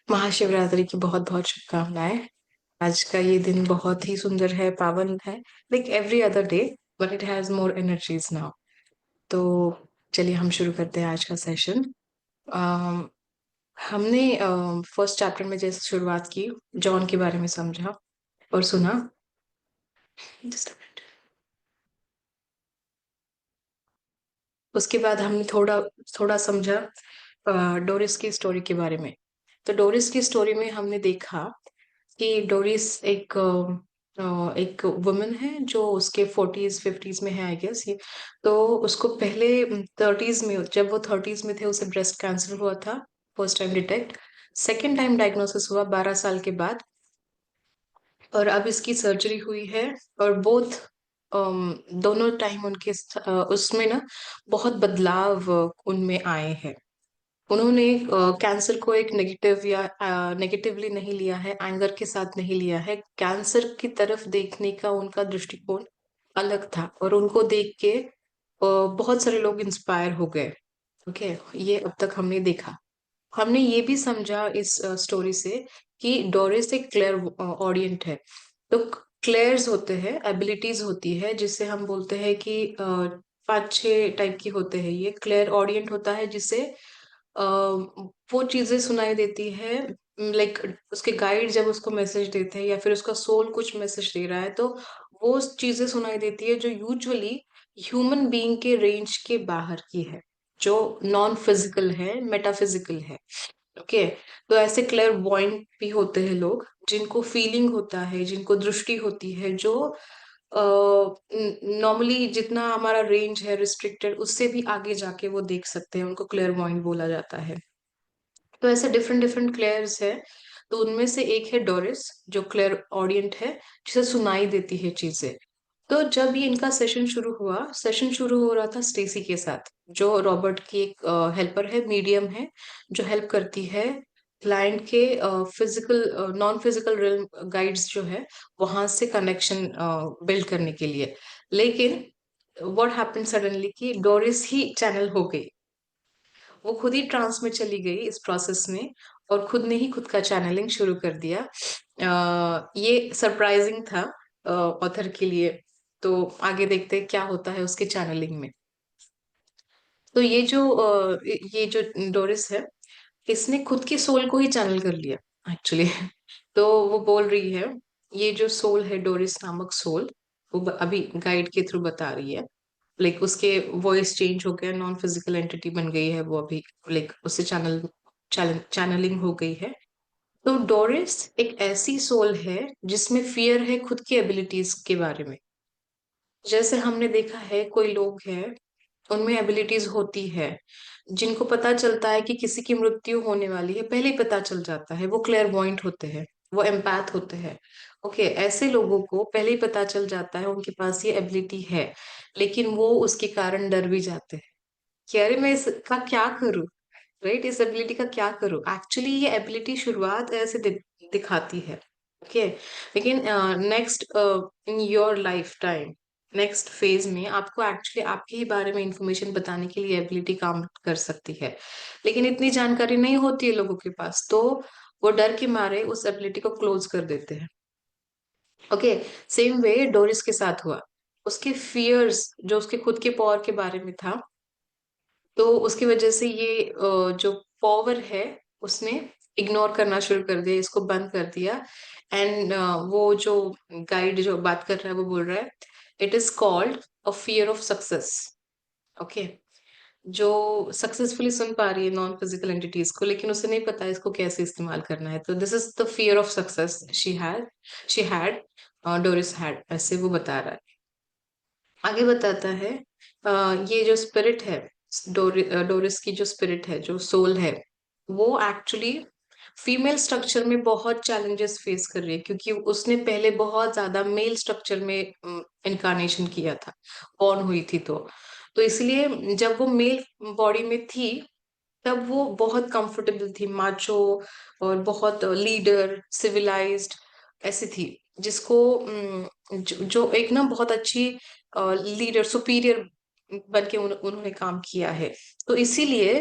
महाशिवरात्रि की बहुत बहुत शुभकामनाएं। आज का ये दिन बहुत ही सुंदर है, पावन है। Like every other day, but it has more energies now. तो चलिए हम शुरू करते हैं आज का सेशन। हमने फर्स्ट चैप्टर में जैसे शुरुआत की, जॉन के बारे में समझा और सुना। Just a minute. उसके बाद हमने थोड़ा थोड़ा समझा डोरिस की स्टोरी के बारे में। तो डोरिस की स्टोरी में हमने देखा कि डोरिस एक वुमन है जो उसके 40s 50s में है, आई गेस ये। तो उसको पहले 30s में, जब वो 30s में थे, उसे ब्रेस्ट कैंसर हुआ था। First time detect, second time diagnosis हुआ 12 साल के बाद। और अब इसकी सर्जरी हुई है। और बोथ दोनों टाइम उनके उसमें ना बहुत बदलाव उनमें आए हैं। उन्होंने कैंसर को एक नेगेटिव या नेगेटिवली नहीं लिया है, एंगर के साथ नहीं लिया है। कैंसर की तरफ देखने का उनका दृष्टिकोण अलग था, और उनको देख के बहुत सारे लोग इंस्पायर हो गए। ओके, ये अब तक हमने देखा। हमने ये भी समझा इस स्टोरी से कि डोरिस एक क्लेयर ऑडियंट है। तो क्लेयर्स होते हैं, एबिलिटीज होती है, जिसे हम बोलते हैं कि 5 6 टाइप की होते हैं। ये क्लेयर ऑडियंट होता है जिसे वो चीजें सुनाई देती है। लाइक उसके गाइड जब उसको मैसेज देते हैं, या फिर उसका सोल कुछ मैसेज दे रहा है, तो वो चीजें सुनाई देती है जो यूजुअली ह्यूमन बीइंग के रेंज के बाहर की है, जो नॉन फिजिकल है, मेटाफिजिकल है। ओके। तो ऐसे क्लेयर वॉइंट भी होते हैं लोग जिनको फीलिंग होता है, जिनको दृष्टि होती है, जो नॉर्मली जितना हमारा रेंज है रिस्ट्रिक्टेड, उससे भी आगे जाके वो देख सकते हैं। उनको क्लेयर वॉइंट बोला जाता है। तो ऐसे डिफरेंट डिफरेंट क्लेयर्स है। तो उनमें से एक है डोरिस, जो क्लेयर ऑडियंट है, जिसे सुनाई देती है चीजें। तो जब ये इनका सेशन शुरू हुआ, सेशन शुरू हो रहा था स्टेसी के साथ, जो रॉबर्ट की एक हेल्पर है, मीडियम है, जो हेल्प करती है क्लाइंट के physical non physical realm guides जो है, वहां से कनेक्शन बिल्ड करने के लिए। लेकिन व्हाट हैपेंड सडनली कि डोरिस ही चैनल हो गई। वो खुद ही ट्रांस में चली गई इस प्रोसेस में, और खुद ने ही खुद का चैनलिंग शुरू कर दिया। ये सरप्राइजिंग था ऑथर के लिए। तो आगे देखते हैं क्या होता है उसके चैनलिंग में। तो ये जो डोरिस है, इसने खुद के सोल को ही चैनल कर लिया एक्चुअली। तो वो बोल रही है, ये जो सोल है, डोरिस नामक सोल, वो अभी गाइड के थ्रू बता रही है। लाइक उसके वॉइस चेंज हो गया, नॉन फिजिकल एंटिटी बन गई है वो अभी। लाइक उससे चैनलिंग हो गई है। तो डोरिस एक ऐसी सोल है जिसमें फियर है खुद की एबिलिटीज के बारे में। जैसे हमने देखा है कोई लोग हैं, उनमें एबिलिटीज होती है, जिनको पता चलता है कि किसी की मृत्यु होने वाली है, पहले ही पता चल जाता है। वो क्लेयरवॉयंट होते हैं, वो एम्पैथ होते हैं। ओके, ऐसे लोगों को पहले ही पता चल जाता है उनके पास ये एबिलिटी है, लेकिन वो उसके कारण डर भी जाते हैं कि अरे मैं इसका क्या करूं। राइट, इस एबिलिटी का क्या करूं। एक्चुअली ये एबिलिटी शुरुआत ऐसे दिखाती है। ओके, लेकिन next in your life time, next phase में आपको एक्चुअली आपके ही बारे में इंफॉर्मेशन बताने के लिए एबिलिटी काम कर सकती है। लेकिन इतनी जानकारी नहीं होती है लोगों के पास, तो वो डर के मारे उस एबिलिटी को क्लोज कर देते हैं। ओके, सेम वे डोरिस के साथ हुआ। उसके फियर्स जो उसके खुद के पावर के बारे में था, तो उसकी वजह से ये जो पावर है, उसने इग्नोर करना शुरू कर दिया, इसको बंद कर दिया। एंड वो जो गाइड जो बात कर रहा है, वो बोल रहा है it is called a fear of success. Okay, जो सक्सेसफुली सुन पा रही है नॉन फिजिकल एंटिटीज को, लेकिन उसे नहीं पता इसको कैसे इस्तेमाल करना है। तो this is the fear of success she had Doris had, ऐसे वो बता रहा है। आगे बताता है ये जो स्पिरिट है, डोरिस की जो स्पिरिट है, जो सोल है, वो एक्चुअली फीमेल स्ट्रक्चर में बहुत चैलेंजेस फेस कर रही है, क्योंकि उसने पहले बहुत ज्यादा मेल स्ट्रक्चर में इनकारनेशन किया था, बॉर्न हुई थी। तो इसलिए जब वो मेल बॉडी में थी, तब वो बहुत कंफर्टेबल थी, माचो, और बहुत लीडर, सिविलाइज्ड ऐसी थी, जिसको जो एक ना बहुत अच्छी लीडर, सुपीरियर बन के उन्होंने काम किया है। तो इसीलिए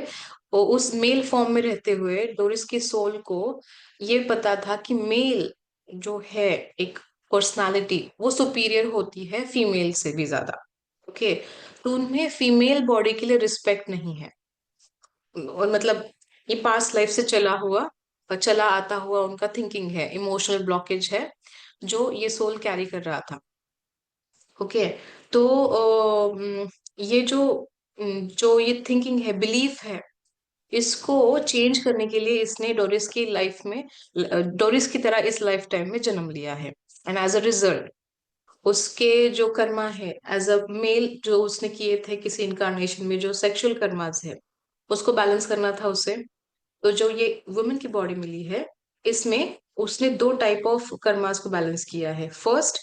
वो उस मेल फॉर्म में रहते हुए डोरिस की सोल को ये पता था कि मेल जो है एक पर्सनालिटी वो सुपीरियर होती है फीमेल से भी ज्यादा। ओके, तो उनमें फीमेल बॉडी के लिए रिस्पेक्ट नहीं है। और मतलब ये पास्ट लाइफ से चला आता हुआ उनका थिंकिंग है, इमोशनल ब्लॉकेज है जो ये सोल कैरी कर रहा था। ओके, तो ये जो ये थिंकिंग है, बिलीफ है, इसको चेंज करने के लिए इसने डोरिस की लाइफ में, डोरिस की तरह इस लाइफ टाइम में जन्म लिया है। एंड एज अ रिजल्ट उसके जो कर्मा है एज अ मेल जो उसने किए थे किसी इनकारनेशन में, जो सेक्सुअल कर्मास है उसको बैलेंस करना था उसे। तो जो ये वुमेन की बॉडी मिली है, इसमें उसने दो टाइप ऑफ कर्मास को बैलेंस किया है। फर्स्ट,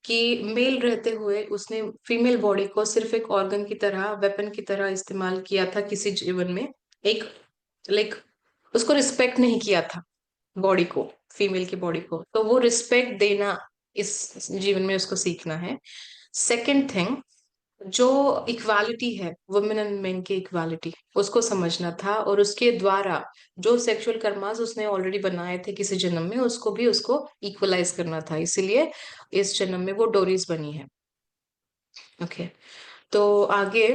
कि मेल रहते हुए उसने फीमेल बॉडी को सिर्फ एक ऑर्गन की तरह, वेपन की तरह इस्तेमाल किया था किसी जीवन में। एक लाइक उसको रिस्पेक्ट नहीं किया था बॉडी को, फीमेल की बॉडी को। तो वो रिस्पेक्ट देना इस जीवन में उसको सीखना है। सेकंड थिंग, जो इक्वालिटी है, वुमेन एंड मेन की इक्वालिटी, उसको समझना था। और उसके द्वारा जो सेक्सुअल कर्मास उसने ऑलरेडी बनाए थे किसी जन्म में, उसको भी उसको इक्वलाइज करना था। इसीलिए इस जन्म में वो डोरीज बनी है। ओके, तो आगे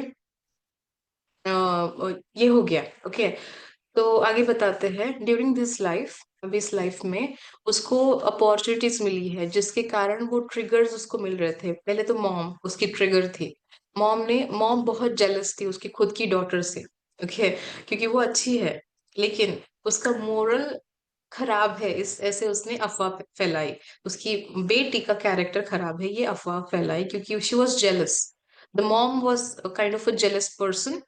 ये हो गया। ओके, तो आगे बताते हैं। ड्यूरिंग दिस लाइफ, अभी इस लाइफ में उसको अपॉर्चुनिटीज मिली है जिसके कारण वो ट्रिगर्स उसको मिल रहे थे। पहले तो मॉम उसकी ट्रिगर थी। मॉम बहुत जेलस थी उसकी खुद की डॉटर से। ओके, क्योंकि वो अच्छी है लेकिन उसका मोरल खराब है, इस ऐसे उसने अफवाह फैलाई। उसकी बेटी का कैरेक्टर खराब है, ये अफवाह फैलाई क्योंकि she was jealous. The mom was kind of a jealous person.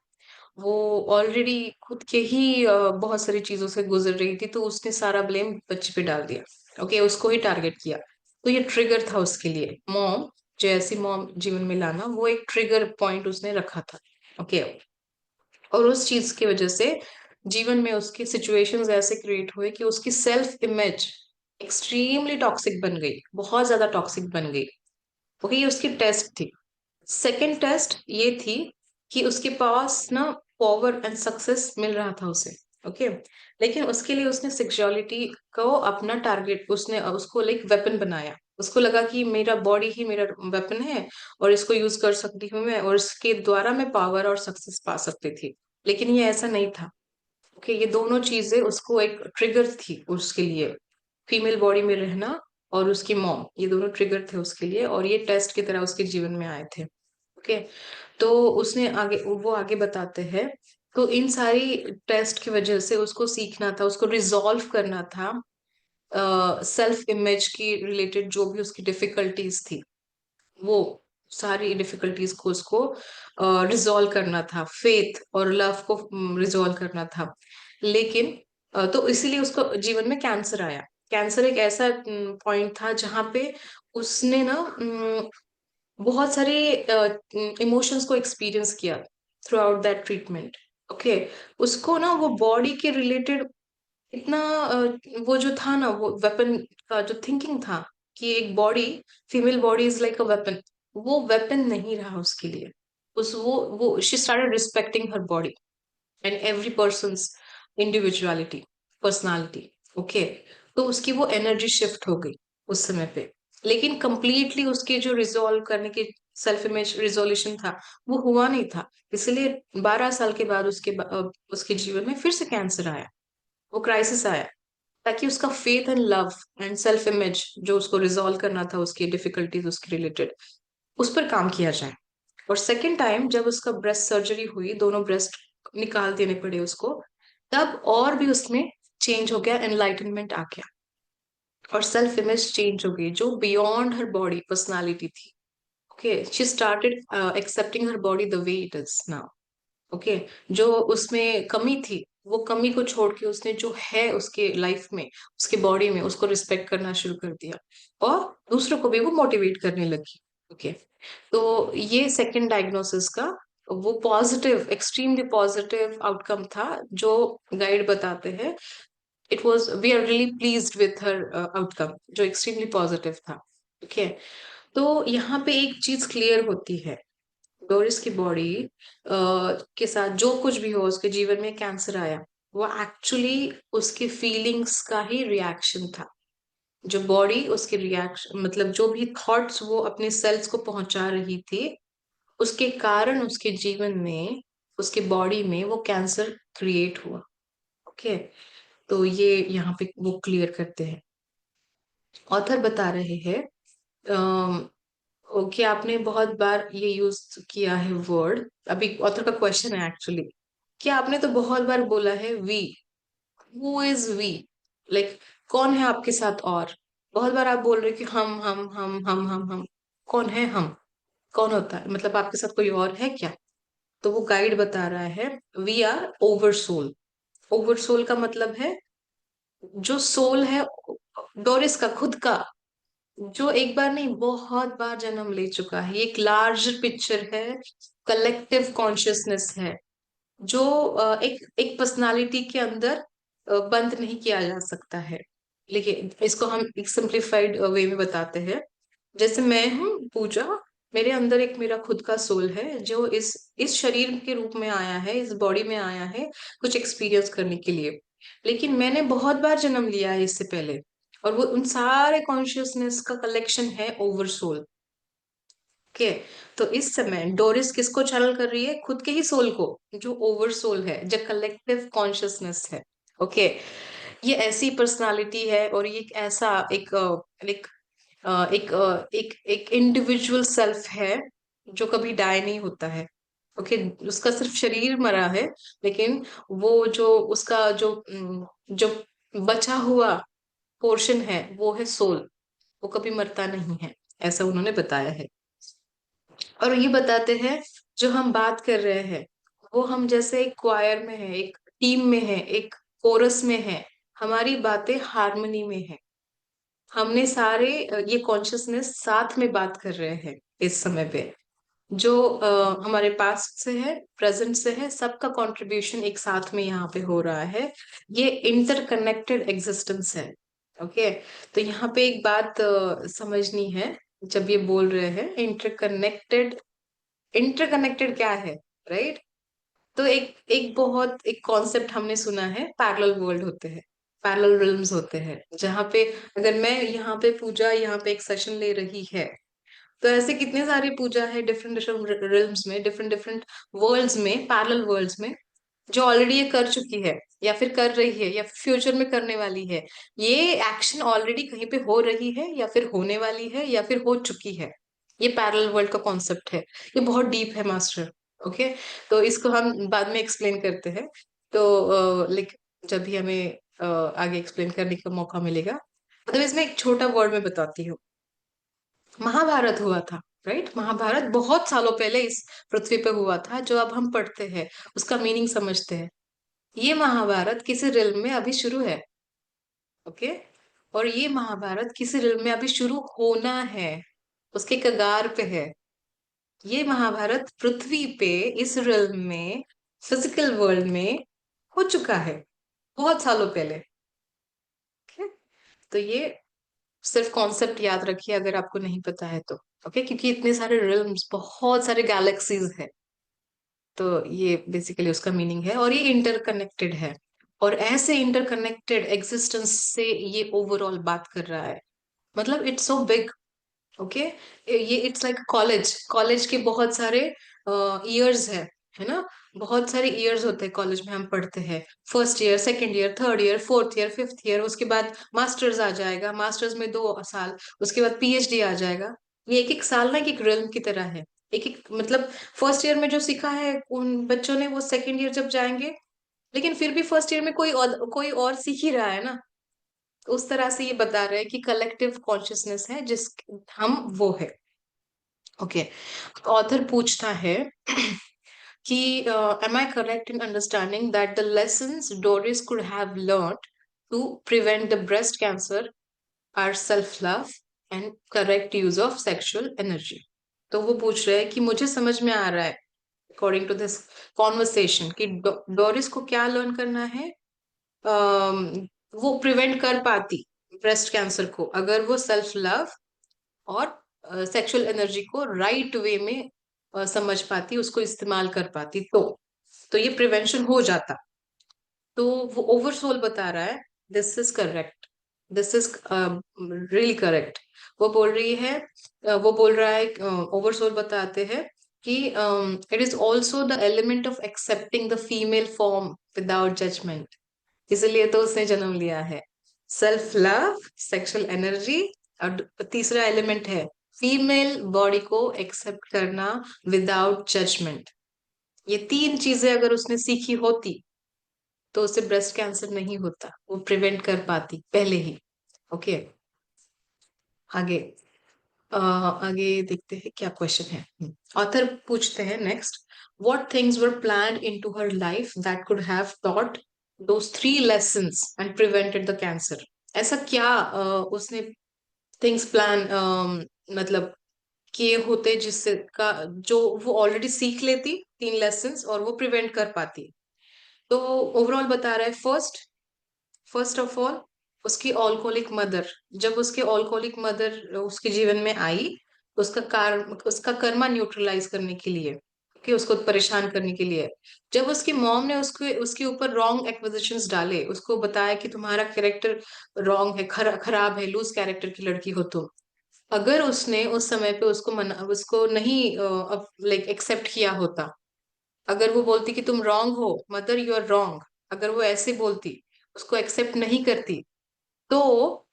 वो ऑलरेडी खुद के ही बहुत सारी चीजों से गुजर रही थी, तो उसने सारा ब्लेम बच्चे पे डाल दिया। ओके, उसको ही टारगेट किया। तो ये ट्रिगर था उसके लिए। मॉम, जो ऐसी मॉम जीवन में लाना, वो एक ट्रिगर पॉइंट उसने रखा था। ओके, और उस चीज की वजह से जीवन में उसकी सिचुएशंस ऐसे क्रिएट हुए कि उसकी सेल्फ इमेज एक्सट्रीमली टॉक्सिक बन गई, बहुत ज्यादा टॉक्सिक बन गई। ओके, ये उसकी टेस्ट थी। सेकंड टेस्ट ये थी कि उसके पास ना पावर एंड सक्सेस मिल रहा था उसे। ओके, लेकिन उसके लिए उसने सेक्सुअलिटी को अपना टारगेट, उसने उसको लाइक वेपन बनाया। उसको लगा कि मेरा बॉडी ही मेरा वेपन है और इसको यूज कर सकती हूँ मैं, और इसके द्वारा मैं पावर और सक्सेस पा सकती थी। लेकिन ये ऐसा नहीं था। ओके, ये दोनों चीजें उसको एक ट्रिगर थी उसके लिए। फीमेल बॉडी में रहना और उसकी मॉम, ये दोनों ट्रिगर थे उसके लिए, और ये टेस्ट की तरह उसके जीवन में आए थे। ओके, तो उसने आगे, वो आगे बताते हैं। तो इन सारी टेस्ट की वजह से उसको सीखना था, उसको रिजॉल्व करना था सेल्फ इमेज की रिलेटेड जो भी उसकी डिफिकल्टीज थी, वो सारी डिफिकल्टीज को उसको रिजॉल्व करना था, फेथ और लव को रिजॉल्व करना था। लेकिन तो इसीलिए उसको जीवन में कैंसर आया। कैंसर एक ऐसा पॉइंट था जहां पे उसने ना बहुत सारे इमोशंस को एक्सपीरियंस किया through out that treatment. Okay, उसको ना वो बॉडी के रिलेटेड इतना वो जो था ना, वो वेपन का जो थिंकिंग था कि एक body, female body is like a weapon, वो वेपन नहीं रहा उसके लिए। उस वो she started respecting her body and every persons individuality, personality. Okay, तो उसकी वो एनर्जी शिफ्ट हो गई उस समय पे। लेकिन कंप्लीटली उसके जो रिजॉल्व करने की सेल्फ इमेज रिजोल्यूशन था, वो हुआ नहीं था। इसलिए 12 साल के बाद उसके जीवन में फिर से कैंसर आया, वो क्राइसिस आया, ताकि उसका faith and love and self image जो उसको रिजॉल्व करना था, उसकी डिफिकल्टीज उसके रिलेटेड, उस पर काम किया जाए। और सेकेंड टाइम जब उसका ब्रेस्ट सर्जरी हुई, दोनों ब्रेस्ट निकाल देने पड़े उसको, तब और भी उसमें चेंज हो गया, एनलाइटनमेंट आ गया, और सेल्फ इमेज चेंज हो गई जो बियॉन्ड हर बॉडी पर्सनालिटी थी। Okay, she started accepting her body the way it is now. Okay, जो उसमें कमी थी, वो कमी को छोड़ के उसने जो है उसके लाइफ में, उसके बॉडी में, उसको रिस्पेक्ट करना शुरू कर दिया, और दूसरों को भी वो मोटिवेट करने लगी। ओके, तो ये सेकंड डायग्नोसिस का वो पॉजिटिव, एक्सट्रीमली पॉजिटिव आउटकम था जो गाइड बताते हैं। It was, we are really pleased with her outcome जो एक्सट्रीमली पॉजिटिव था। ओके, तो यहाँ पे एक चीज क्लियर होती है, डोरिस की बॉडी के साथ जो कुछ भी हो, उसके जीवन में कैंसर आया, वो एक्चुअली उसकी फीलिंग्स का ही रिएक्शन था। जो बॉडी उसके रिएक्शन मतलब जो भी थॉट्स वो अपने सेल्स को पहुंचा रही थी, उसके कारण उसके जीवन में, उसके बॉडी में वो कैंसर क्रिएट हुआ। ओके, तो ये यहाँ पे वो क्लियर करते हैं। ऑथर बता रहे हैं कि आपने बहुत बार ये यूज किया है वर्ड, अभी ऑथर का क्वेश्चन है एक्चुअली, कि आपने तो बहुत बार बोला है we, who is we, like कौन है आपके साथ, और बहुत बार आप बोल रहे हो कि हम, कौन है हम, कौन होता है, मतलब आपके साथ कोई और है क्या? तो वो गाइड बता रहा है, we are oversoul. Oversoul का मतलब है जो सोल है डोरिस का खुद का, जो एक बार नहीं बहुत बार जन्म ले चुका है। ये एक लार्ज पिक्चर है, कलेक्टिव कॉन्शियसनेस है, जो एक एक पर्सनालिटी के अंदर बंद नहीं किया जा सकता है। लेकिन इसको हम एक सिंप्लीफाइड वे में बताते हैं। जैसे मैं हूँ पूजा, मेरे अंदर एक मेरा खुद का सोल है जो इस शरीर के रूप में आया है, इस बॉडी में आया है कुछ एक्सपीरियंस करने के लिए। लेकिन मैंने बहुत बार जन्म लिया है इससे पहले, और वो उन सारे कॉन्शियसनेस का कलेक्शन है ओवर सोल के। तो इस समय डोरिस किसको चैनल कर रही है? खुद के ही सोल को, जो ओवर सोल है, जो कलेक्टिव कॉन्शियसनेस है। ओके, ये ऐसी पर्सनालिटी है, और ये एक ऐसा एक एक इंडिविजुअल सेल्फ है जो कभी डाई नहीं होता है। ओके, उसका सिर्फ शरीर मरा है, लेकिन वो जो उसका जो बचा हुआ पोर्शन है वो है सोल, वो कभी मरता नहीं है, ऐसा उन्होंने बताया है। और ये बताते हैं जो हम बात कर रहे हैं, वो हम जैसे एक क्वायर में है, एक टीम में है, एक कोरस में है, हमारी बातें हारमोनी में है। हमने सारे ये कॉन्शियसनेस साथ में बात कर रहे हैं इस समय पे, जो हमारे पास्ट से है, प्रेजेंट से है, सबका कंट्रीब्यूशन एक साथ में यहाँ पे हो रहा है। ये इंटरकनेक्टेड एग्जिस्टेंस है। ओके, तो यहाँ पे एक बात समझनी है, जब ये बोल रहे हैं इंटरकनेक्टेड, इंटरकनेक्टेड क्या है, राइट? तो एक एक बहुत एक कॉन्सेप्ट हमने सुना है, पैरेलल वर्ल्ड होते हैं, पैरेलल रिल्म्स होते हैं, जहाँ पे अगर मैं यहाँ पे पूजा यहाँ पे एक सेशन ले रही है, तो ऐसे कितने सारे पूजा है डिफरेंट डिफरेंट रिल्म्स में, डिफरेंट डिफरेंट वर्ल्ड्स में, पैरेलल वर्ल्ड्स में, जो ऑलरेडी ये कर चुकी है, या फिर कर रही है, या फ्यूचर में करने वाली है। ये एक्शन ऑलरेडी कहीं पे हो रही है, या फिर होने वाली है, या फिर हो चुकी है। ये पैरेलल वर्ल्ड का कॉन्सेप्ट है, ये बहुत डीप है मास्टर। ओके, तो इसको हम बाद में एक्सप्लेन करते हैं। तो लाइक जब भी हमें आगे एक्सप्लेन करने का मौका मिलेगा, मतलब इसमें एक छोटा वर्ड में बताती हूँ। महाभारत हुआ था, राइट? महाभारत बहुत सालों पहले इस पृथ्वी पे हुआ था, जो अब हम पढ़ते हैं, उसका मीनिंग समझते हैं। ये महाभारत किसी रिल्म में अभी शुरू है। ओके, और ये महाभारत किसी रिल्म में अभी शुरू होना है, उसके कगार पे है। ये महाभारत पृथ्वी पे इस रिल्म में, फिजिकल वर्ल्ड में हो चुका है बहुत सालों पहले। ओके, तो ये सिर्फ कॉन्सेप्ट याद रखिए अगर आपको नहीं पता है तो। ओके, क्योंकि इतने सारे रिल्म्स, बहुत सारे गैलेक्सीज है, तो ये बेसिकली उसका मीनिंग है, और ये इंटरकनेक्टेड है। और ऐसे इंटरकनेक्टेड एग्जिस्टेंस से ये ओवरऑल बात कर रहा है, मतलब इट्स सो बिग। ओके, ये इट्स लाइक कॉलेज, कॉलेज के बहुत सारे ईयर्स है ना? बहुत सारे ईयर्स होते हैं कॉलेज में, हम पढ़ते हैं first year, second year, third year, fourth year, fifth year, उसके बाद मास्टर्स आ जाएगा, मास्टर्स में 2 साल, उसके बाद पीएचडी आ जाएगा। ये एक एक साल ना एक एक रिल्म की तरह है। एक एक मतलब फर्स्ट ईयर में जो सीखा है उन बच्चों ने, वो सेकंड ईयर जब जाएंगे, लेकिन फिर भी फर्स्ट ईयर में कोई और सीख ही रहा है ना। उस तरह से ये बता रहे हैं कि कलेक्टिव कॉन्शियसनेस है जिस, हम वो है। ओके, ऑथर पूछता है कि am I correct in understanding that the lessons Doris could have learned to prevent the breast cancer are self love and correct use of sexual energy? तो वो पूछ रहे हैं कि मुझे समझ में आ रहा है अकॉर्डिंग टू दिस कॉन्वर्सेशन कि डोरिस को क्या लर्न करना है। वो प्रिवेंट कर पाती ब्रेस्ट कैंसर को अगर वो सेल्फ लव और सेक्सुअल एनर्जी को राइट वे में समझ पाती, उसको इस्तेमाल कर पाती, तो ये प्रिवेंशन हो जाता। तो वो ओवरसोल बता रहा है this is correct, this is really correct. वो बोल रही है, वो बोल रहा है, ओवरसोल बताते हैं कि it is also the element of accepting the female form without judgment. इसलिए तो उसने जन्म लिया है। सेल्फ लव, सेक्सुअल एनर्जी, और तीसरा एलिमेंट है फीमेल बॉडी को एक्सेप्ट करना विदाउट जजमेंट। ये तीन चीजें अगर उसने सीखी होती तो उसे ब्रेस्ट कैंसर नहीं होता, वो प्रिवेंट कर पाती पहले ही। ओके, आगे। आगे देखते हैं क्या क्वेश्चन है। ऑथर पूछते हैं next, what things were planned into her life that could have taught those three lessons and prevented the cancer. ऐसा क्या उसने थिंग्स प्लान मतलब किए होते जिससे का जो वो ऑलरेडी सीख लेती तीन लेसन्स और वो प्रिवेंट कर पाती। तो ओवरऑल बता रहा है, फर्स्ट ऑफ ऑल उसकी ऑल्कोहलिक मदर, जब उसकी ऑल्कोहलिक मदर उसके जीवन में आई, उसका कर्मा न्यूट्रलाइज करने के लिए, कि उसको परेशान करने के लिए, जब उसकी मॉम ने उसके उसके ऊपर रॉन्ग एक्विजिशंस डाले, उसको बताया कि तुम्हारा कैरेक्टर रॉन्ग है, खराब है, लूज कैरेक्टर की लड़की हो तुम। अगर उसने उस समय पे उसको नहीं लाइक एक्सेप्ट किया होता, अगर वो बोलती कि तुम रॉन्ग हो मदर, यू आर रॉन्ग, अगर वो ऐसे बोलती, उसको एक्सेप्ट नहीं करती, तो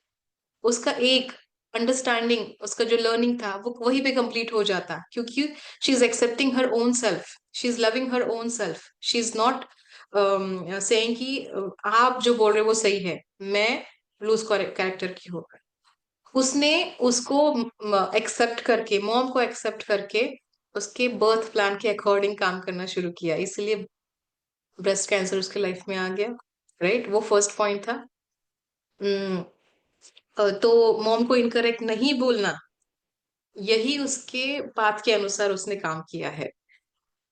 उसका एक अंडरस्टैंडिंग, उसका जो लर्निंग था वो वहीं पे कंप्लीट हो जाता, क्योंकि she is accepting her own self, she is loving her own self, she is not saying कि आप जो बोल रहे हो वो सही है, मैं लूज कैरेक्टर की हूँ। उसने उसको एक्सेप्ट करके, मॉम को एक्सेप्ट करके उसके बर्थ प्लान के अकॉर्डिंग काम करना शुरू किया, इसलिए ब्रेस्ट कैंसर उसके लाइफ में आ गया। राइट, वो फर्स्ट पॉइंट था। हम्म, तो मॉम को इनकरेक्ट नहीं बोलना, यही उसके पाथ के अनुसार उसने काम किया है,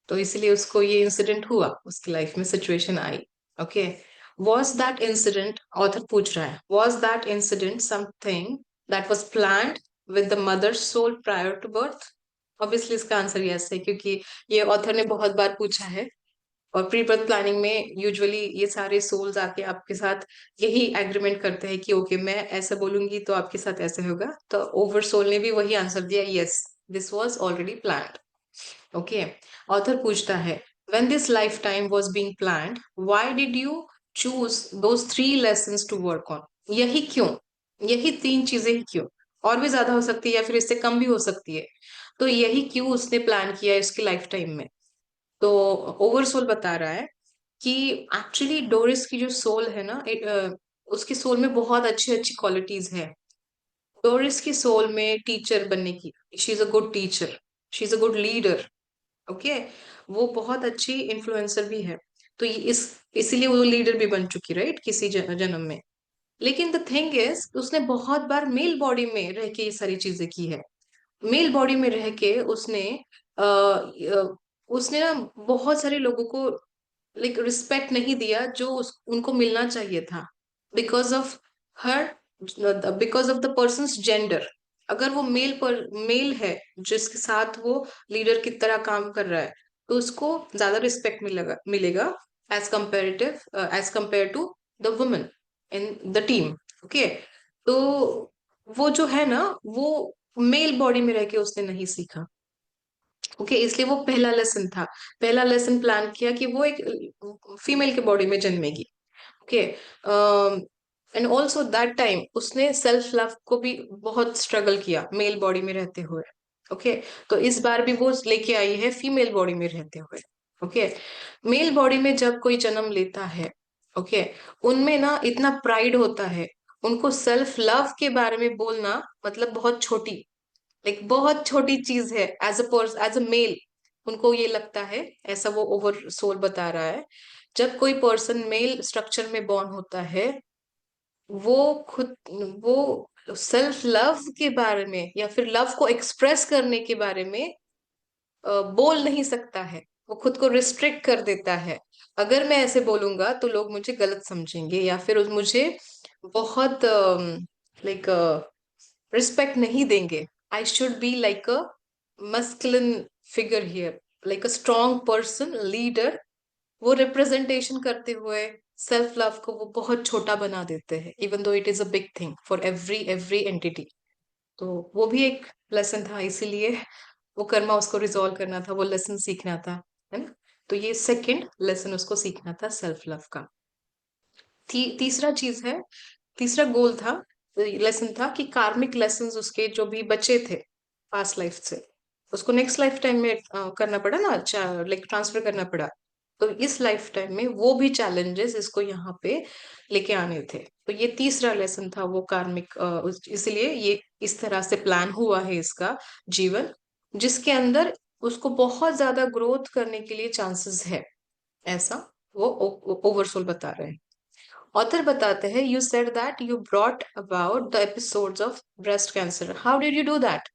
तो इसलिए उसको ये इंसिडेंट हुआ, उसकी लाइफ में सिचुएशन आई। Okay, was that incident, author पूछ रहा है, was that incident something that was planned with the mother's soul prior to birth? Obviously इसका आंसर यस है, क्योंकि ये ऑथर ने बहुत बार पूछा है, और प्री बर्थ प्लानिंग में यूजुअली ये सारे सोल्स आके आपके साथ यही एग्रीमेंट करते हैं कि ओके मैं ऐसा बोलूंगी तो आपके साथ ऐसे होगा, तो ओवर सोल ने भी वही आंसर दिया, yes this was already planned. Okay, author पूछता है, when this lifetime was being planned, why did you choose those three lessons to work on? यही क्यों, यही तीन चीजें ही क्यों? और भी ज्यादा हो सकती है या फिर इससे कम भी हो सकती है, तो यही क्यों उसने प्लान किया इसकी लाइफ टाइम में? तो ओवरसोल बता रहा है कि एक्चुअली डोरिस की जो सोल है ना, उसकी सोल में बहुत अच्छी अच्छी क्वालिटीज है। डोरिस की सोल में टीचर बनने की, she is a good teacher, she is a good leader. Okay, वो बहुत अच्छी इन्फ्लुएंसर भी है, तो इसीलिए वो लीडर भी बन चुकी, राइट, किसी जन्म में। लेकिन द थिंग इज उसने बहुत बार मेल बॉडी में रह के ये सारी चीजें की है। मेल बॉडी में रह के उसने ना बहुत सारे लोगों को लाइक रिस्पेक्ट नहीं दिया जो उनको मिलना चाहिए था, because of her, because of the persons gender. अगर वो मेल है जिसके साथ वो लीडर की तरह काम कर रहा है, तो उसको ज्यादा रिस्पेक्ट मिलेगा as compare to the women in the team. Okay, तो वो जो है ना, वो मेल बॉडी में रह के उसने नहीं सीखा। ओके, इसलिए वो पहला लेसन था, पहला लेसन प्लान किया कि वो एक फीमेल के बॉडी में जन्मेगी। Okay, and also that time उसने सेल्फ लव को भी बहुत स्ट्रगल किया मेल बॉडी में रहते हुए। ओके, तो इस बार भी वो लेके आई है फीमेल बॉडी में रहते हुए। ओके, मेल बॉडी में जब कोई जन्म लेता है, ओके, उनमें ना इतना प्राइड होता है, उनको सेल्फ लव के बारे में बोलना मतलब बहुत छोटी, लाइक बहुत छोटी चीज है, एज अ मेल उनको ये लगता है, ऐसा वो ओवर सोल बता रहा है। जब कोई पर्सन मेल स्ट्रक्चर में बॉर्न होता है, वो खुद वो सेल्फ लव के बारे में या फिर लव को एक्सप्रेस करने के बारे में बोल नहीं सकता है, वो खुद को रिस्ट्रिक्ट कर देता है। अगर मैं ऐसे बोलूंगा तो लोग मुझे गलत समझेंगे या फिर मुझे बहुत लाइक रिस्पेक्ट नहीं देंगे। I should be like a masculine figure here, like a strong person, leader. वो रिप्रेजेंटेशन करते हुए सेल्फ लव को वो बहुत छोटा बना देते हैं, even though it is a big thing for every every entity. तो वो भी एक लेसन था, इसीलिए वो कर्मा उसको रिजॉल्व करना था, वो लेसन सीखना था, है ना। तो ये सेकंड लेसन उसको सीखना था सेल्फ लव का। तीसरा चीज है, तीसरा गोल था, लेसन था कि कार्मिक लेसन्स उसके जो भी बचे थे पास्ट लाइफ से, उसको नेक्स्ट लाइफ टाइम में करना पड़ा ना, लाइक ट्रांसफर करना पड़ा। तो इस लाइफ टाइम में वो भी चैलेंजेस इसको यहाँ पे लेके आने थे। तो ये तीसरा लेसन था वो कार्मिक, इसलिए ये इस तरह से प्लान हुआ है इसका जीवन, जिसके अंदर उसको बहुत ज्यादा ग्रोथ करने के लिए चांसेस है, ऐसा वो ओवरसोल बता रहे हैं। ऑथर बताते हैं, you said that you brought about the episodes of breast cancer, how did you do that?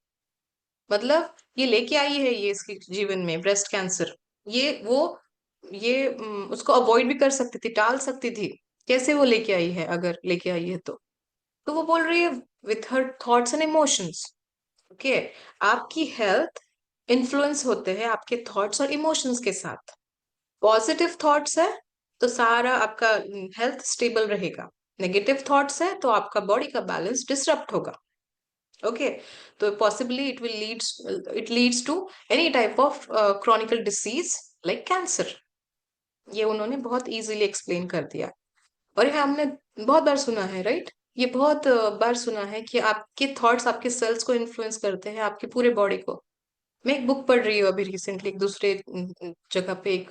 मतलब ये लेके आई है ये इसके जीवन में ब्रेस्ट कैंसर, ये वो ये उसको अवॉइड भी कर सकती थी, टाल सकती थी, कैसे वो लेके आई है, अगर लेके आई है तो वो बोल रही है with her thoughts and emotions. Okay, आपकी हेल्थ इन्फ्लुएंस होते हैं आपके थॉट्स और इमोशंस के साथ। पॉजिटिव थॉट्स है तो सारा आपका हेल्थ स्टेबल रहेगा, नेगेटिव थॉट्स है तो आपका बॉडी का बैलेंस डिसरप्ट होगा। ओके, तो possibly it leads to any type of chronical disease like cancer. ये उन्होंने बहुत इजीली एक्सप्लेन कर दिया। और ये हमने बहुत बार सुना है, राइट? ये बहुत बार सुना है कि आपके थॉट्स आपके सेल्स को इन्फ्लुएंस करते हैं, आपके पूरे बॉडी को। मैं एक बुक पढ़ रही हूँ अभी रिसेंटली, एक दूसरे जगह पे एक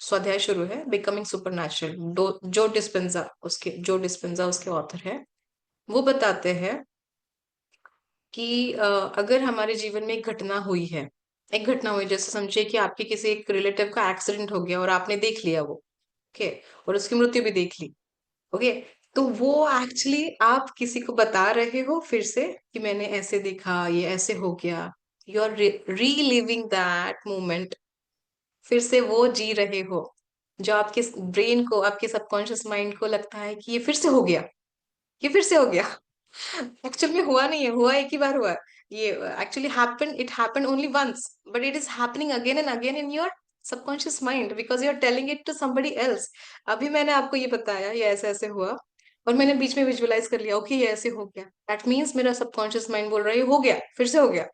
स्वाध्याय शुरू है, बिकमिंग सुपर नेचुरल, जो डिस्पेंजा उसके ऑथर है। वो बताते हैं कि अगर हमारे जीवन में एक घटना हुई है, एक घटना हुई, जैसे समझिए कि आपके किसी एक रिलेटिव का एक्सीडेंट हो गया और आपने देख लिया वो, ओके, और उसकी मृत्यु भी देख ली, ओके, तो वो एक्चुअली आप किसी को बता रहे हो फिर से कि मैंने ऐसे देखा, ये ऐसे हो गया, you are reliving that moment, फिर से वो जी रहे हो, जो आपके ब्रेन को, आपके सबकॉन्शियस माइंड को लगता है कि ये फिर से हो गया, ये फिर से हो गया। एक्चुअल में हुआ नहीं है, हुआ एक ही बार हुआ है। ये actually happen it happen only once, but it is happening again and again in your subconscious mind because you are telling it to somebody else. अभी मैंने आपको ये बताया, ये ऐसे ऐसे हुआ, और मैंने बीच में विजुअलाइज कर लिया, ओके ये ऐसे हो गया, दैट मीन्स मेरा सबकॉन्शियस माइंड बोल रहा है ये हो गया, फिर से हो गया।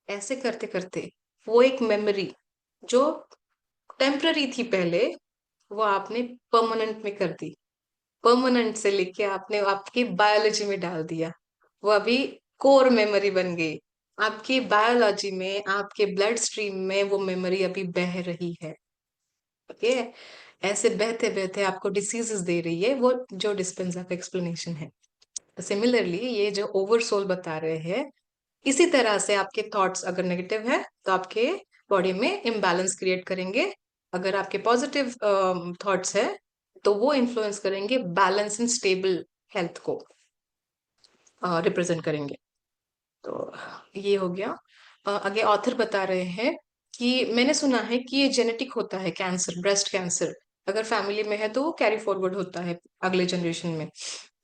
ऐसे करते करते वो एक मेमोरी जो टेम्पररी थी पहले, वो आपने परमानेंट में कर दी, परमानेंट से लेके आपने आपकी बायोलॉजी में डाल दिया, वो अभी कोर मेमोरी बन गई। आपकी बायोलॉजी में, आपके ब्लड स्ट्रीम में वो मेमोरी अभी बह रही है। ओके, ऐसे बहते बहते आपको डिसीजेस दे रही है वो, जो डिस्पेंसा का एक्सप्लेनेशन है। सिमिलरली ये जो ओवरसोल बता रहे हैं, इसी तरह से आपके थॉट्स अगर नेगेटिव है तो आपके बॉडी में इम्बैलेंस क्रिएट करेंगे, अगर आपके पॉजिटिव थॉट्स है तो वो इन्फ्लुएंस करेंगे बैलेंस एंड स्टेबल हेल्थ को रिप्रेजेंट करेंगे। तो ये हो गया। आगे ऑथर बता रहे हैं कि मैंने सुना है कि ये जेनेटिक होता है, कैंसर, ब्रेस्ट कैंसर अगर फैमिली में है तो वो कैरी फॉरवर्ड होता है अगले जनरेशन में।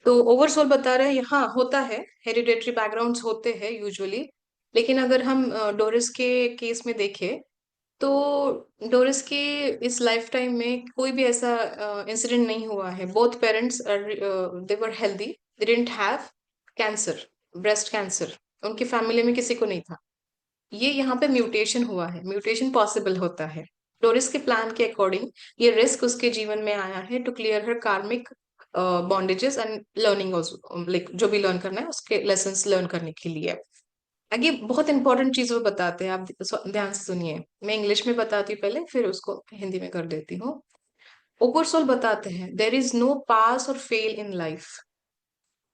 तो ओवरसोल बता रहे हैं हाँ होता है, हेरिडेटरी बैकग्राउंड्स होते हैं यूजुअली। लेकिन अगर हम डोरिस के केस में देखें तो डोरिस के इस लाइफ टाइम में कोई भी ऐसा इंसिडेंट नहीं हुआ है, both parents they were healthy, they didn't have cancer, breast cancer, उनकी फैमिली में किसी को नहीं था। ये यहाँ पे म्यूटेशन हुआ है, म्यूटेशन पॉसिबल होता है। डोरिस के प्लान के अकॉर्डिंग ये रिस्क उसके जीवन में आया है टू क्लियर हर कार्मिक बॉन्डेजेस एंड लर्निंग, लाइक जो भी लर्न करना है उसके लेसन्स लर्न करने के लिए। आगे बहुत इंपॉर्टेंट चीज वो बताते हैं, आप ध्यान से सुनिए। मैं इंग्लिश में बताती हूँ पहले, फिर उसको हिंदी में कर देती हूँ। ओवरसोल बताते हैं देर इज नो पास और fail in life,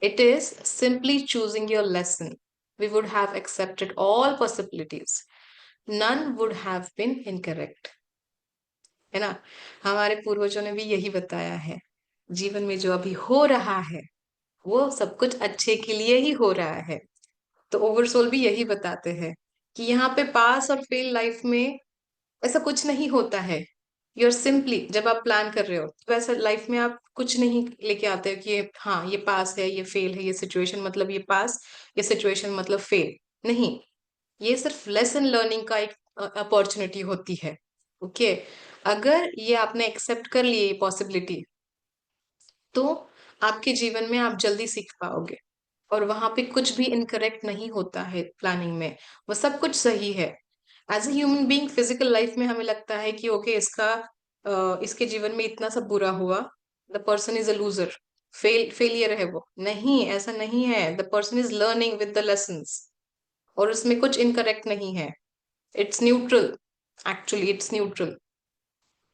it is simply choosing your lesson, we would have accepted all possibilities, none would have been incorrect, है ना। हमारे पूर्वजों ने भी यही बताया है, जीवन में जो अभी हो रहा है वो सब कुछ अच्छे के लिए ही हो रहा है। तो ओवरसोल भी यही बताते हैं कि यहाँ पे पास और फेल लाइफ में ऐसा कुछ नहीं होता है। यूर सिंपली जब आप प्लान कर रहे हो तो वैसा लाइफ में आप कुछ नहीं लेके आते हो कि हाँ ये पास है, ये फेल है, ये सिचुएशन मतलब ये पास, ये सिचुएशन मतलब फेल, नहीं। ये सिर्फ लेसन लर्निंग का एक अपॉर्चुनिटी होती है। ओके, अगर ये आपने एक्सेप्ट कर लिए पॉसिबिलिटी, तो आपके जीवन में आप जल्दी सीख पाओगे, और वहां पे कुछ भी इनकरेक्ट नहीं होता है प्लानिंग में, वो सब कुछ सही है। As a human being physical life में हमें लगता है कि ओके, इसके जीवन में इतना सब बुरा हुआ, the person is a loser, failure है वो। नहीं, ऐसा नहीं है, the person is learning with the lessons, और उसमें कुछ इनकरेक्ट नहीं है। It's neutral, actually it's neutral.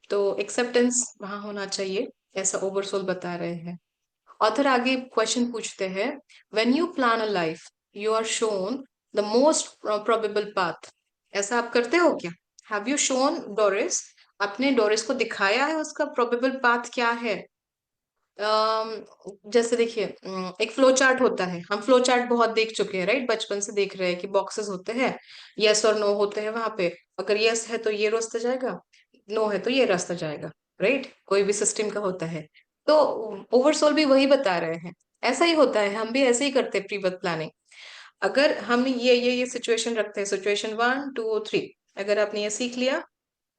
तो एक्सेप्टेंस वहां होना चाहिए, ऐसा ओवरसोल बता रहे हैं। ऑथर आगे क्वेश्चन पूछते हैं, when you plan a life you are shown the most probable path. ऐसा आप करते हो क्या? हैव यू शोन डोरिस, आपने डोरिस को दिखाया है उसका प्रोबेबल पाथ क्या है? जैसे देखिए, एक फ्लो चार्ट होता है, हम फ्लो चार्ट बहुत देख चुके हैं, राइट? बचपन से देख रहे हैं कि बॉक्सेस होते हैं, यस और नो होते हैं वहां पे। अगर यस है तो ये रास्ता जाएगा, नो है तो ये रास्ता जाएगा, राइट? कोई भी सिस्टम का होता है। तो ओवरसोल भी वही बता रहे हैं, ऐसा ही होता है, हम भी ऐसे ही करते हैं प्री बर्थ प्लानिंग। अगर हम ये सिचुएशन रखते हैं, सिचुएशन 1 2 3, अगर आपने ये सीख लिया,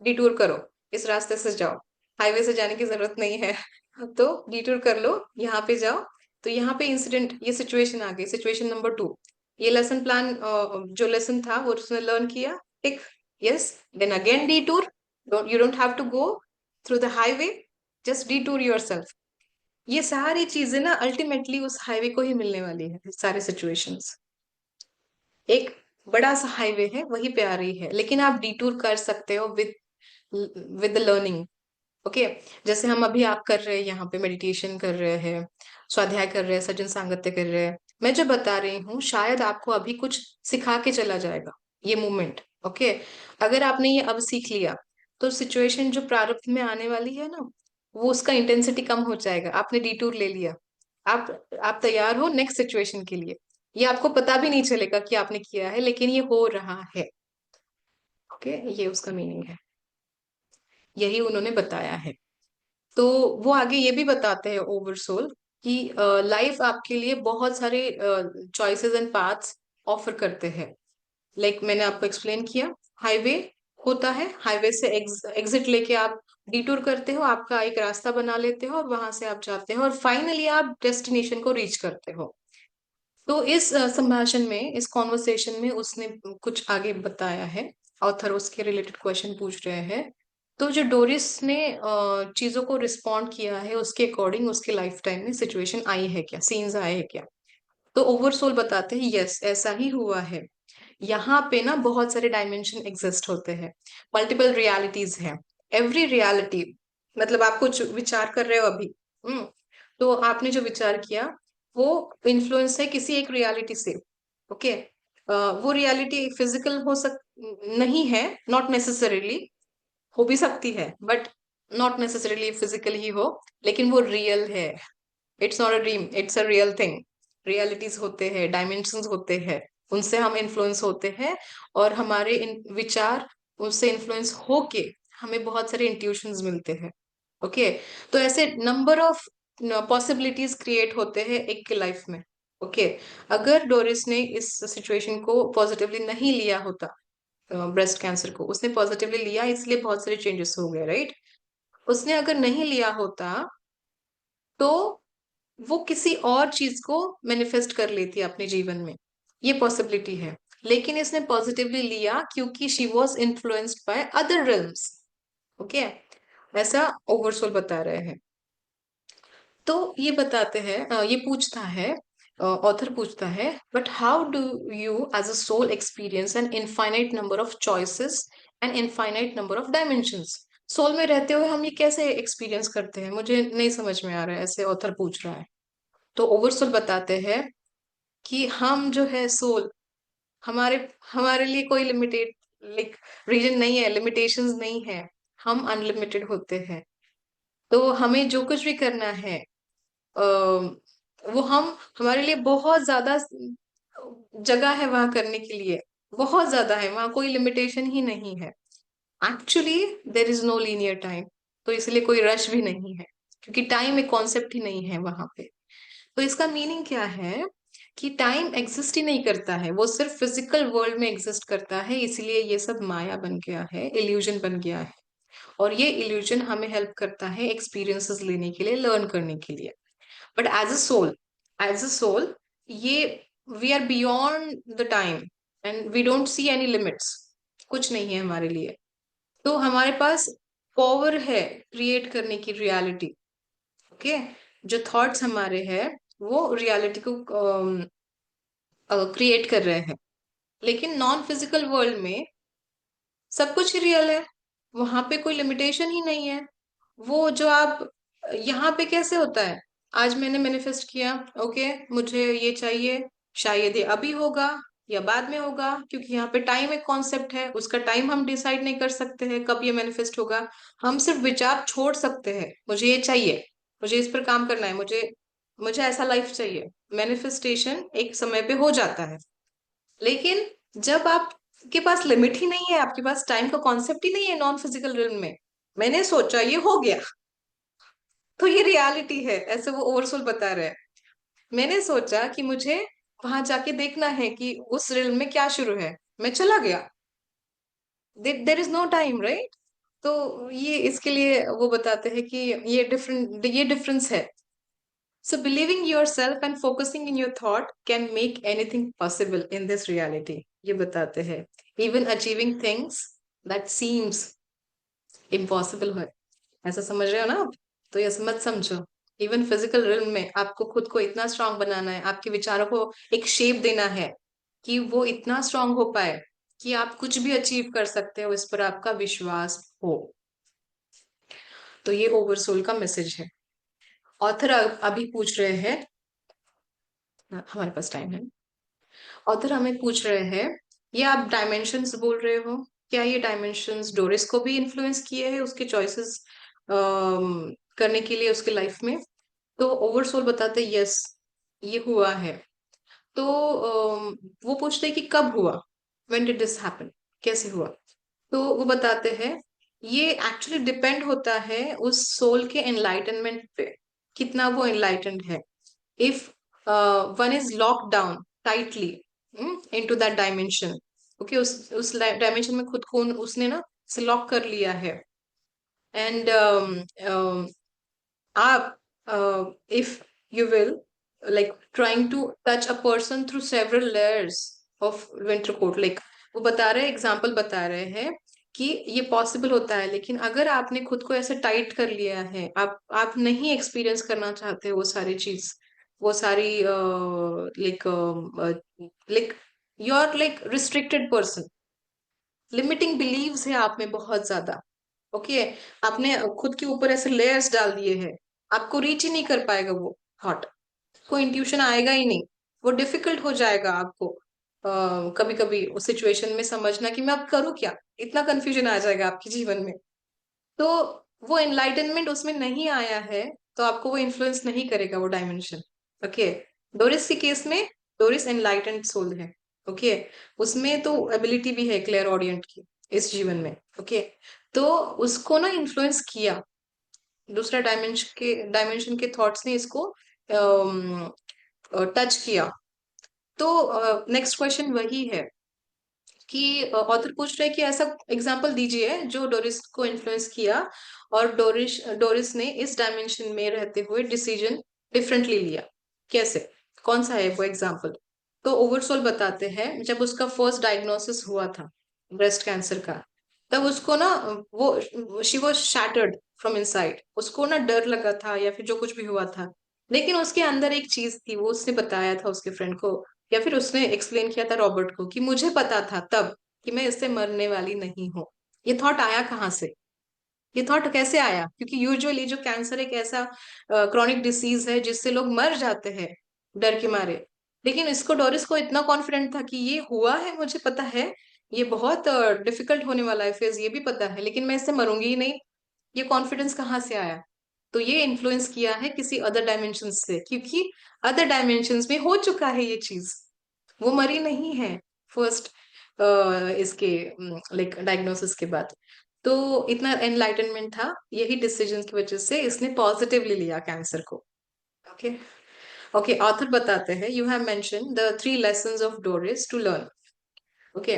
डिटूर करो, इस रास्ते से जाओ, हाईवे से जाने की जरूरत नहीं है, तो डिटूर कर लो, यहाँ पे जाओ। तो यहाँ पे इंसिडेंट, ये सिचुएशन आ गई, सिचुएशन नंबर 2, ये लेसन प्लान, जो लेसन था वो उसने लर्न किया, tick, yes, then again detour, you don't have to go through the highway, just detour yourself. ये सारी चीजें ना अल्टीमेटली उस हाईवे को ही मिलने वाली है, सारे सिचुएशंस एक बड़ा सा हाईवे है, वहीं पे आ रही है, लेकिन आप डिटूर कर सकते हो विद द लर्निंग। ओके, जैसे हम अभी आप कर रहे हैं, यहाँ पे मेडिटेशन कर रहे हैं, स्वाध्याय कर रहे हैं, सज्जन सांगत्य कर रहे हैं, मैं जो बता रही हूँ शायद आपको अभी कुछ सिखा के चला जाएगा ये मूवमेंट। ओके, अगर आपने ये अब सीख लिया, तो सिचुएशन जो प्रारंभ में आने वाली है ना, वो उसका इंटेंसिटी कम हो जाएगा, आपने डिटूर ले लिया, आप तैयार हो नेक्स्ट सिचुएशन के लिए। ये आपको पता भी नहीं चलेगा कि आपने किया है, लेकिन ये हो रहा है। ओके, ये उसका मीनिंग है, यही उन्होंने बताया है। तो वो आगे ये भी बताते हैं ओवरसोल कि लाइफ आपके लिए बहुत सारे चॉइसेस एंड पाथ्स ऑफर करते हैं। लाइक मैंने आपको एक्सप्लेन किया, हाईवे होता है, हाईवे से एग्जिट लेके आप डिटूर करते हो, आपका एक रास्ता बना लेते हो, और वहां से आप जाते हो, और फाइनली आप डेस्टिनेशन को रीच करते हो। तो इस संभाषण में, इस कॉन्वर्सेशन में उसने कुछ आगे बताया है, ऑथर उसके रिलेटेड क्वेश्चन पूछ रहे हैं। तो जो डोरिस ने चीजों को रिस्पॉन्ड किया है, उसके अकॉर्डिंग उसके लाइफ टाइम में सिचुएशन आई है क्या, सीन्स आए हैं क्या? तो ओवरसोल बताते हैं, यस, ऐसा ही हुआ है। यहाँ पे ना बहुत सारे डायमेंशन एग्जिस्ट होते हैं, मल्टीपल रियलिटीज हैं। एवरी रियलिटी, मतलब आप कुछ विचार कर रहे हो अभी, हम्म, तो आपने जो विचार किया वो इन्फ्लुएंस है किसी एक रियलिटी से। ओके, वो रियलिटी फिजिकल हो सक नहीं है, नॉट नेसेसरीली, हो भी सकती है, बट नॉट नेसेसरीली फिजिकल ही हो, लेकिन वो रियल है। It's not a dream, it's a real thing. Realities होते हैं, डायमेंशंस होते हैं, उनसे हम इन्फ्लुएंस होते हैं, और हमारे विचार उससे इन्फ्लुएंस होके हमें बहुत सारे इंट्यूशंस मिलते हैं। ओके, तो ऐसे नंबर ऑफ पॉसिबिलिटीज क्रिएट होते हैं एक के लाइफ में। ओके, अगर डोरिस ने इस सिचुएशन को पॉजिटिवली नहीं लिया होता, ब्रेस्ट कैंसर को उसने पॉजिटिवली लिया, इसलिए बहुत सारे चेंजेस हो गए, राइट? उसने अगर नहीं लिया होता, तो वो किसी और चीज को मैनिफेस्ट कर लेती है अपने जीवन में, ये पॉसिबिलिटी है। लेकिन इसने पॉजिटिवली लिया क्योंकि she was influenced by other realms. Okay, ऐसा ओवरसोल बता रहे हैं। तो ये बताते हैं, ये पूछता है, ऑथर पूछता है, but how do you as a soul experience an infinite number of choices and infinite number of dimensions? Soul में रहते हुए हम ये कैसे एक्सपीरियंस करते हैं, मुझे नहीं समझ में आ रहा है, ऐसे ऑथर पूछ रहा है। तो ओवरसोल बताते हैं कि हम जो है सोल, हमारे हमारे लिए कोई लिमिटेड, लाइक, रीजन नहीं है, लिमिटेशंस नहीं है, हम अनलिमिटेड होते हैं। तो हमें जो कुछ भी करना है, वो हम, हमारे लिए बहुत ज्यादा जगह है वहां करने के लिए, बहुत ज्यादा है, वहां कोई लिमिटेशन ही नहीं है। Actually there is no linear time, तो इसलिए कोई रश भी नहीं है, क्योंकि टाइम एक कॉन्सेप्ट ही नहीं है वहां पे। तो इसका मीनिंग क्या है कि टाइम एग्जिस्ट ही नहीं करता है, वो सिर्फ फिजिकल वर्ल्ड में एग्जिस्ट करता है, इसलिए ये सब माया बन गया है, इल्यूजन बन गया है। और ये इल्यूजन हमें हेल्प करता है एक्सपीरियंसेस लेने के लिए, लर्न करने के लिए। बट एज अ सोल, ये we are beyond the time and we don't see any limits. कुछ नहीं है हमारे लिए। तो हमारे पास पावर है क्रिएट करने की रियलिटी। ओके, जो थॉट्स हमारे हैं वो रियलिटी को क्रिएट कर रहे हैं। लेकिन नॉन फिजिकल वर्ल्ड में सब कुछ ही रियल है, वहां पे कोई लिमिटेशन ही नहीं है। वो जो आप यहाँ पे कैसे होता है, आज मैंने मैनिफेस्ट किया, ओके मुझे ये चाहिए, शायद ये अभी होगा या बाद में होगा, क्योंकि यहाँ पे टाइम एक कॉन्सेप्ट है, उसका टाइम हम डिसाइड नहीं कर सकते हैं कब ये मैनिफेस्ट होगा। हम सिर्फ विचार छोड़ सकते हैं, मुझे ये चाहिए, मुझे इस पर काम करना है, मुझे मुझे ऐसा लाइफ चाहिए। मैनिफेस्टेशन एक समय पे हो जाता है। लेकिन जब आपके पास लिमिट ही नहीं है, आपके पास टाइम का कॉन्सेप्ट ही नहीं है नॉन फिजिकल रिल्म में, मैंने सोचा ये हो गया, तो ये रियलिटी है, ऐसे वो ओवरसोल बता रहे हैं। मैंने सोचा कि मुझे वहां जाके देखना है कि उस रिल्म में क्या शुरू है, मैं चला गया, there is no time, right. तो ये इसके लिए वो बताते हैं कि ये डिफरेंस है। So believing yourself and focusing in your thought can make anything possible in this reality. ये बताते हैं। Even achieving things that seems impossible है। ऐसा समझ रहे हो ना आप? तो ये मत समझो। इवन फिजिकल रिल्म में आपको खुद को इतना स्ट्रांग बनाना है, आपके विचारों को एक शेप देना है कि वो इतना स्ट्रांग हो पाए कि आप कुछ भी अचीव कर सकते हो, इस पर आपका विश्वास हो। तो ये ओवरसोल का मैसेज है। ऑथर अभी पूछ रहे हैं, हमारे पास टाइम है, ऑथर हमें पूछ रहे हैं, ये आप डायमेंशंस बोल रहे हो, क्या ये डायमेंशंस डोरिस को भी इन्फ्लुएंस किए हैं उसके चॉइसेस करने के लिए उसके लाइफ में? तो ओवरसोल बताते यस, ये हुआ है। तो वो पूछते हैं कि कब हुआ, व्हेन डिड दिस हैपन, कैसे हुआ? तो वो बताते हैं ये एक्चुअली डिपेंड होता है उस सोल के एनलाइटनमेंट पे, कितना वो एनलाइटेंड है। If one is locked down tightly into that dimension, okay, उस डायमेंशन में खुद को उसने ना से लॉक कर लिया है। एंड आप if you will like trying to touch a person through several layers of winter coat, like वो बता रहे हैं, एग्जाम्पल बता रहे हैं कि ये पॉसिबल होता है, लेकिन अगर आपने खुद को ऐसे टाइट कर लिया है, आप नहीं एक्सपीरियंस करना चाहते वो सारी चीज, वो सारी like like you are like restricted person, limiting beliefs है आप में बहुत ज्यादा। ओके, आपने खुद के ऊपर ऐसे लेयर्स डाल दिए हैं, आपको रीच ही नहीं कर पाएगा वो थॉट, को इंट्यूशन आएगा ही नहीं, वो डिफिकल्ट हो जाएगा आपको कभी कभी उस सिचुएशन में समझना कि मैं अब करूँ क्या, इतना कंफ्यूजन आ जाएगा आपके जीवन में। तो वो एनलाइटनमेंट उसमें नहीं आया है, तो आपको वो इन्फ्लुएंस नहीं करेगा वो डायमेंशन। ओके, डोरिस के केस में डोरिस एनलाइटेंड सोल है। ओके, उसमें तो एबिलिटी भी है क्लियर ऑडियंट की इस जीवन में। ओके, तो उसको ना इन्फ्लुएंस किया, दूसरा डायमेंशन के थॉट्स ने इसको टच किया। तो नेक्स्ट क्वेश्चन वही है कि ऑथर पूछ रहे हैं कि ऐसा एग्जाम्पल दीजिए जो डोरिस को इन्फ्लुएंस किया और डोरिस डोरिस ने इस डायमेंशन में रहते हुए डिसीजन डिफरेंटली लिया, कैसे, कौन सा है वो एग्जाम्पल? तो ओवरसोल बताते हैं जब उसका फर्स्ट डायग्नोसिस हुआ था ब्रेस्ट कैंसर का, तब उसको ना वो she was shattered from inside, उसको ना डर लगा था या फिर जो कुछ भी हुआ था, लेकिन उसके अंदर एक चीज थी, वो उसने बताया था उसके फ्रेंड को, या फिर उसने एक्सप्लेन किया था रॉबर्ट को कि मुझे पता था तब कि मैं इससे मरने वाली नहीं हूँ। ये थॉट आया कहाँ से, ये थॉट कैसे आया? क्योंकि यूजुअली जो कैंसर एक ऐसा क्रॉनिक डिसीज है जिससे लोग मर जाते हैं डर के मारे, लेकिन इसको डोरिस को इतना कॉन्फिडेंट था कि ये हुआ है, मुझे पता है, ये बहुत डिफिकल्ट होने वाला है फेज, ये भी पता है, लेकिन मैं इससे मरूंगी ही नहीं। ये कॉन्फिडेंस कहाँ से आया? तो ये इन्फ्लुएंस किया है किसी अदर डायमेंशन से, क्योंकि अदर डायमेंशन में हो चुका है ये चीज, वो मरी नहीं है फर्स्ट इसके लाइक डायग्नोसिस के बाद। तो इतना एनलाइटनमेंट था, यही डिसीजन की वजह से इसने पॉजिटिवली लिया कैंसर को। ओके, ओके, ऑथर बताते हैं, you have mention the 3 lessons of Doris to learn. Okay.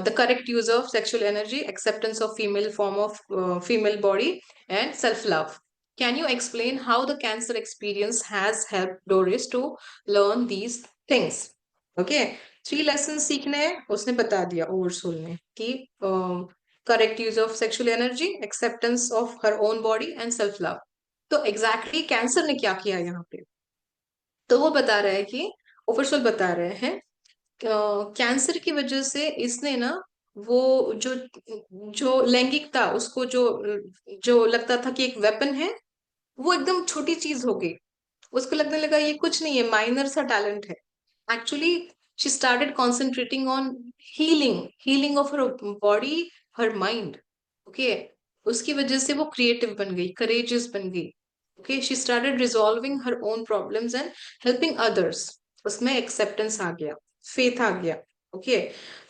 The correct use of sexual energy, acceptance of female form of female body, and self-love. Can you explain how the cancer experience has helped Doris to learn these things? Okay. 3 lessons सीखने हैं, उसने बता दिया oversold ने कि correct use of sexual energy, acceptance of her own body and self love. तो exactly cancer ने क्या किया यहाँ पे? तो वो बता रहा है कि ओवरसोल बता रहे हैं कैंसर की वजह से इसने ना वो जो जो लैंगिकता उसको जो जो लगता था कि एक वेपन है, वो एकदम छोटी चीज हो गई. उसको लगने लगा ये कुछ नहीं है, माइनर सा टैलेंट है. Actually she started concentrating on healing, healing of her body, her mind. Okay. उसकी वजह से वो क्रिएटिव बन गई, करेजियस बन गई. Okay. She started resolving her own problems and helping others. उसमें एक्सेप्टेंस आ गया, फेथ आ गया. ओके.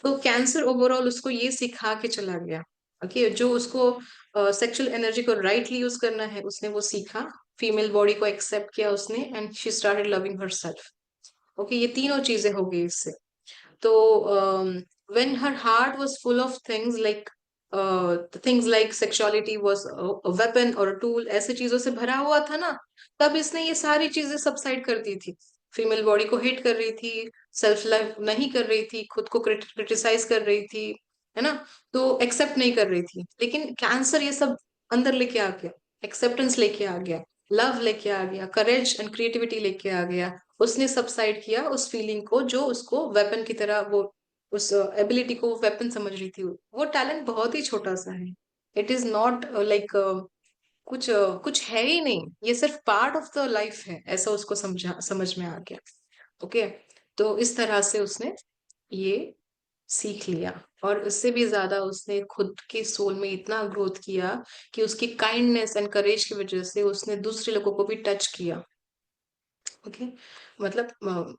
तो कैंसर ओवरऑल उसको ये सिखा के चला गया. ओके. जो उसको सेक्सुअल एनर्जी को राइटली यूज करना है उसने वो सीखा, फीमेल बॉडी को एक्सेप्ट किया उसने, and she started loving her self. Okay. ये तीनों चीजें हो गई इससे. तो when her heart was full of things like sexuality was a weapon or a tool, ऐसे चीजों से भरा हुआ था ना, तब इसने ये सारी चीजें सबसाइड कर दी थी. फीमेल बॉडी को हेट कर रही थी, सेल्फ लव नहीं कर रही थी, खुद को क्रिटिसाइज कर रही थी, है ना. तो एक्सेप्ट नहीं कर रही थी. लेकिन कैंसर ये सब अंदर लेके आ गया, एक्सेप्टेंस लेके आ गया, लव लेके आ गया, करेज एंड क्रिएटिविटी लेके आ गया. उसने सबसाइड किया उस फीलिंग को जो उसको वेपन की तरह, वो उस एबिलिटी को वेपन समझ रही थी. वो टैलेंट बहुत ही छोटा सा है. इट इज नॉट लाइक कुछ है ही नहीं, ये सिर्फ पार्ट ऑफ द लाइफ है, ऐसा उसको समझ में आ गया. ओके. तो इस तरह से उसने ये सीख लिया. और उससे भी ज्यादा उसने खुद के सोल में इतना ग्रोथ किया कि उसकी काइंडनेस एंड करेज की वजह से उसने दूसरे लोगों को भी टच किया. ओके. मतलब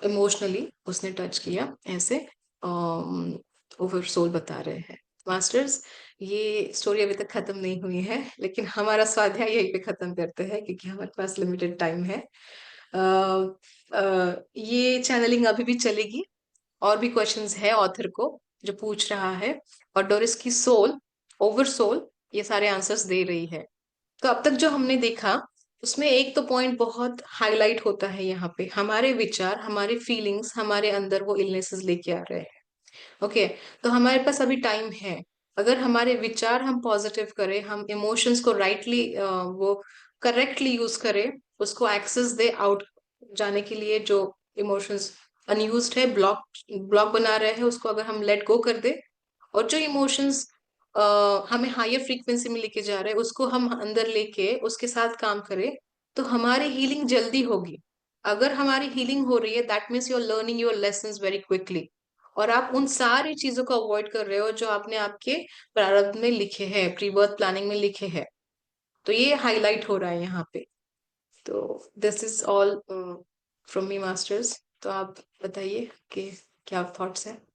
इमोशनली उसने टच किया ऐसे. ओवर सोल बता रहे हैं मास्टर्स. ये स्टोरी अभी तक खत्म नहीं हुई है, लेकिन हमारा स्वाध्याय यहीं पे खत्म करते हैं क्योंकि हमारे पास लिमिटेड टाइम है. ये चैनलिंग अभी भी चलेगी. और भी क्वेश्चंस है ऑथर को जो पूछ रहा है, और डोरिस की सोल, ओवर सोल, ये सारे आंसर्स दे रही है. तो अब तक जो हमने देखा उसमें एक तो पॉइंट बहुत हाईलाइट होता है यहाँ पे, हमारे विचार, हमारे फीलिंग्स हमारे अंदर वो इलनेसेस लेके आ रहे हैं. ओके. तो हमारे पास अभी टाइम है. अगर हमारे विचार हम पॉजिटिव करें, हम इमोशंस को राइटली वो करेक्टली यूज करें, उसको एक्सेस दे आउट जाने के लिए, जो इमोशंस अनयूज्ड है, ब्लॉक ब्लॉक बना रहे हैं, उसको अगर हम लेट गो कर दे, और जो इमोशंस हमें हायर फ्रीक्वेंसी में लेके जा रहे हैं उसको हम अंदर लेके उसके साथ काम करें, तो हमारी हीलिंग जल्दी होगी. अगर हमारी हीलिंग हो रही है that means you are learning your lessons very quickly. और आप उन सारी चीजों को अवॉइड कर रहे हो जो आपने आपके प्रारब्ध में लिखे हैं, प्री बर्थ प्लानिंग में लिखे हैं. तो ये हाईलाइट हो रहा है यहाँ पे. तो this is all from me masters. तो आप बताइए कि क्या थॉट्स है.